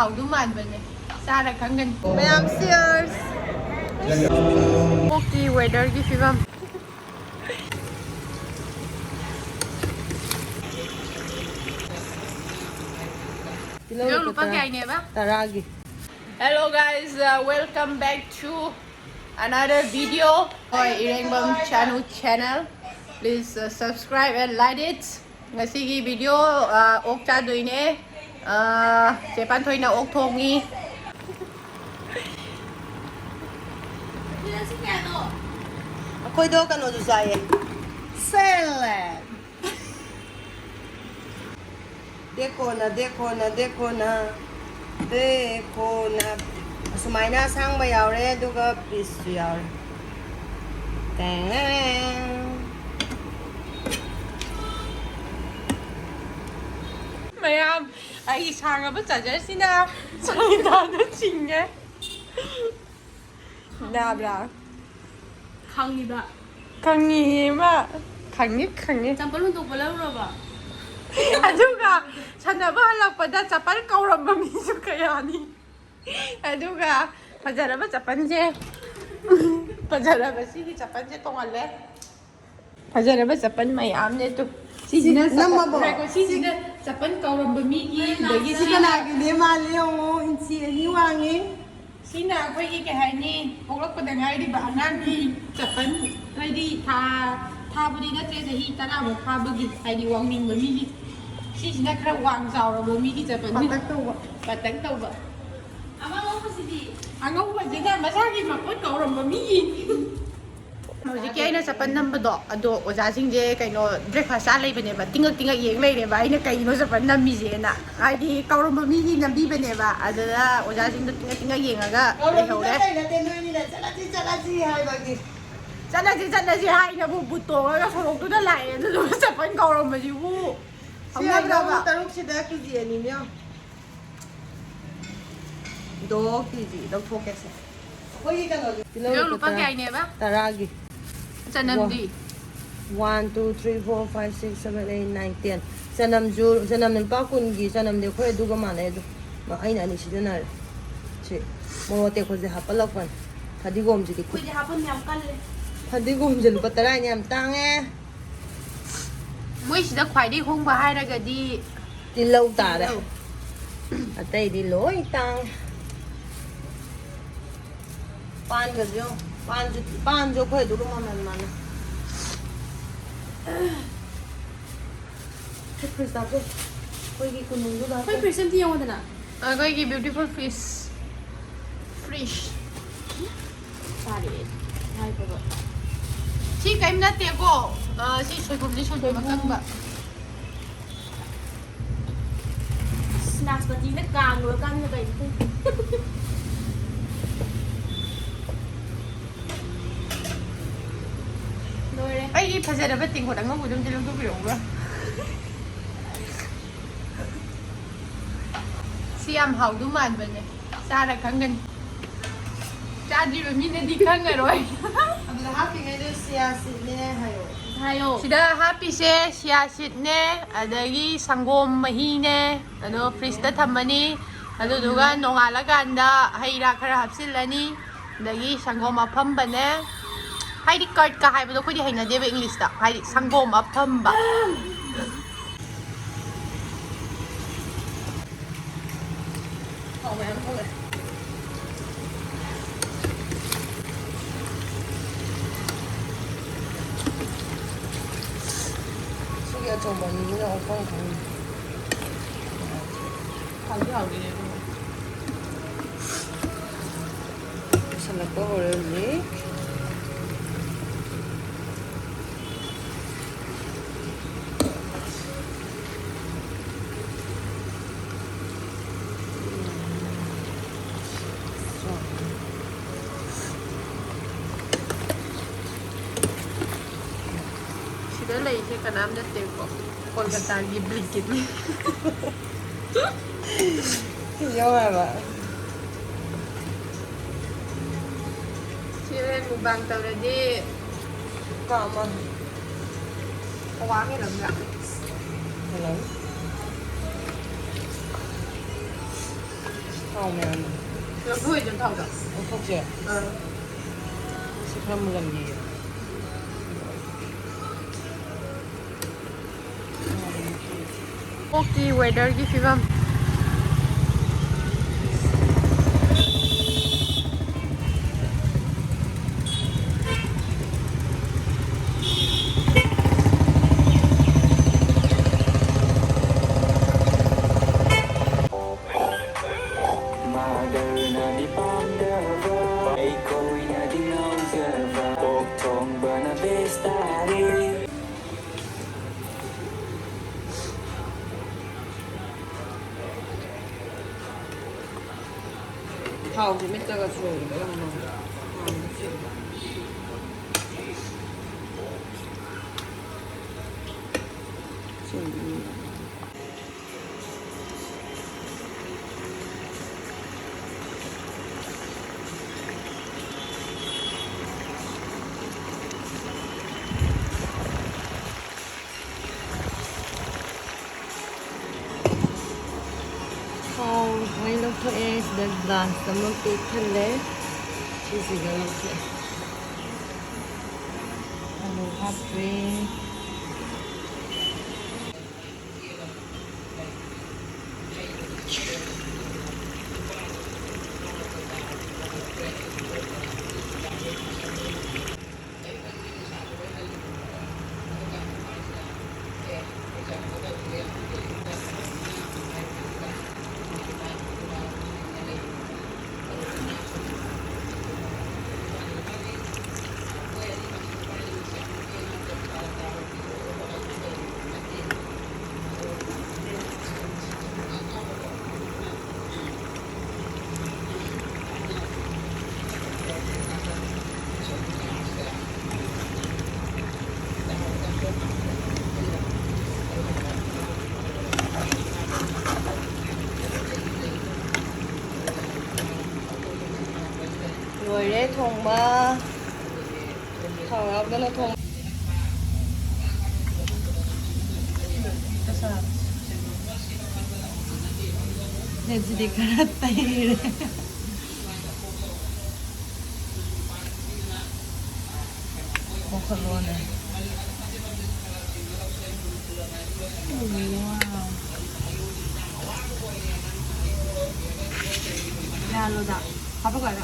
haudu manbane. Sara khangan. Mayam cheers. Okay, weather ki fivam. Kilo lupa kaya ini ba? Taragi. Hello guys, welcome back to another video on Irengbam channel. Please subscribe and like it. Ngasi video ok cha doi ne. Jepan thoi na ok thong ni. Ako'y daw ka no Josiah. Salad. Deko na. Sumaina sang ba yaure duga please yaure. Tang. Mayam, ai sang ba chajar sina. Sai da na chingge. Na bra. 강이 봐. 강이 마. 강이. 짬뽕은 또 볼라우라 봐. Aduga, sana ba halakpada chapan kauram ba misu kaya ni? Aduga, pajara ba chapan je? Pajara ba sige chapan je tongale? Pajara ba chapan mayam ne to? Sisina nama ba? Reko sisina chapan kauram ba migi dagi Sika lagi ni mali o insi ni wangi. Sina akwai ike hani poglak pada ngai di ba angan di chapan ngai di tha budi na tre sahi tara mo kha bagi ai di wang ning ba migi. Sisina kara wang zaura ba migi chapan ni. Patang tau ba. 아마 너무 시디. Angau ba jega masagi mapot kauram ba migi. Hꯧzik aina chapan nambado ado oja singje kaino breakfast a leibane ba tingak yeng leire ba aina kaino chapan nammi je na ai kauram ba migi nambi bane ba adada oja sing tingak yengaga lehore Chanaji hai na bu buto ga sorok tu da lai na do chapan kauram ba ji bu Siya ba taruk sida kiji ani myo. 2 kg daw focus. Hoy ka no. Kilo lupa kaya ini ba? Taragi. Chanamdi 1 2 3 4 5 6 7 8 9 10 sanam nim pa kun gi sanam de khoi du ga ma ne du ma aina ni sidana che mo te ko je hapalakwan phadigom ji ki 이제 한번 냠 깔래. phadigom je lu patara ni am tang e Moi sida khwai di hong ba hai raga di ti lâu ta da atai di loi tang pan ga jo pan jo khoi du ma man man Chris da ko khoi gi kunung du da 거의 percent 영어잖아. Agoi beautiful fish 다리. 아이 봐봐. Si kaim na te ko si soy makang ba 스낵스 같은 데 강으로 가는 거 있고. 노래. ai phajara ba ting ko dang mo dum dilung tu biong ba Si am haudu man ba ne Sara khangan Chadri ba mi ne di khanga roi abla happy ngai du sia si ne hayo 하요. Sida happy se siasit ne adagi sangom mahi ne ado fridge ta thamani ado duga nongala ganda haira khara hapsilani adagi sangom apham ba ne haidi card ka hai ba do khodi haina de ba english ta haidi sangom apham ba suya cho mo ni no phong phong salad ko really Sida lay se kanam na te ko Kolkata gi blikit Yo ba Siren mukbang tawradi Kama. kawangin lang nga. Hello? ꯊꯥꯎ ꯃꯌꯥꯝ ꯂꯐꯣꯏ 좀 타오자. ꯂꯧꯊꯣꯛꯁꯦ ꯁꯤ ꯈꯔ ꯃꯨꯜꯍꯟꯈꯤꯒꯦ 꼭지 웨더기 피밤. ꯊꯥꯎꯁꯦ ꯃꯦꯠꯇꯒ ꯁꯣꯏꯕ ꯌꯥꯝꯅ ꯃꯩ ꯂꯧꯊꯣꯛꯑꯦ ꯁꯤꯗ ꯒ꯭ꯂꯥꯁ ꯑꯃ ꯄꯤꯛ ꯊꯜꯂꯦ ꯁꯤꯁꯤꯒ ꯂꯧꯊꯣꯛꯑꯦ ꯑꯂꯨ ꯍꯥꯞꯄꯦ ꯂꯣꯏꯔꯦ ꯊꯣꯡꯕ ꯊꯥꯎ ꯌꯥꯎꯗꯅ ꯊꯣꯡ ꯁꯤꯗꯤ ꯈꯔ ꯇꯩꯔꯦ ꯃꯈꯜꯂꯣꯅꯦ 야로다. 가져가자.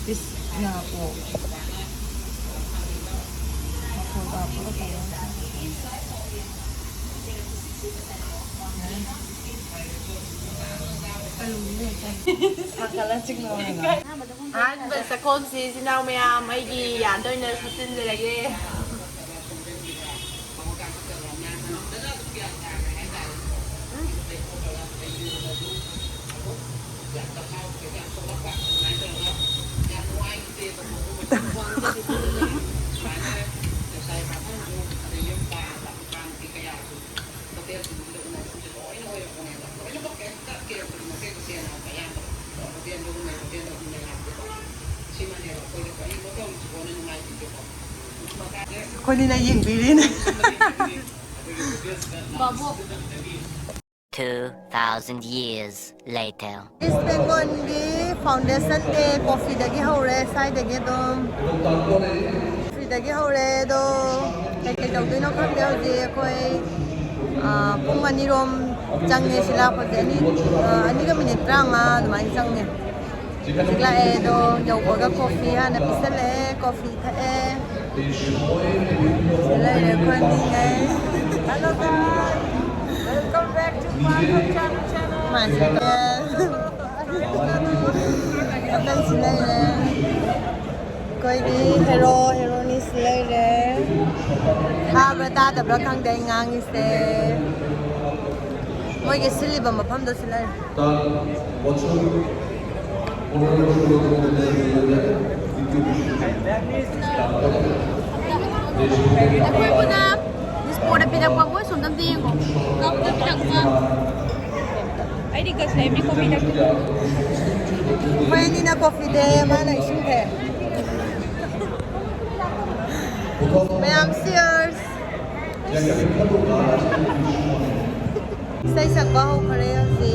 This na po. Makuha po tayo. Akalasik na wala. 아한번 사콘시 지나오면 아이기 안도이는 사진들에게 Konina yung bilin. 2,000 years later. East Bengal gi foundation de coffee dagi haure side dagi dom. Coffee dagi haure do kai dau dino kham de hoji koi pung ani rom changne sila ko de ani ga minute tranga dumai changne. Sigla e do jau ko ga coffee ha na pisale coffee tha e. Sila e ko ni ngai. Hello guys. Welcome back to my channel. My channel. Đây xin đây nè. Coi đi hero ni xin đây nè. Ha bữa ta tập ra khang đây ngang như thế. Mọi cái xin liba mà pham đó xin đây. Aku pun nak. Sport pindah kuat gue sundan tiang kok. Kau dah pindah kuat. Ay di ka sa mi coffee na. Pwede na coffee de mana isin the. Ma'am cheers. Say sa baho khare si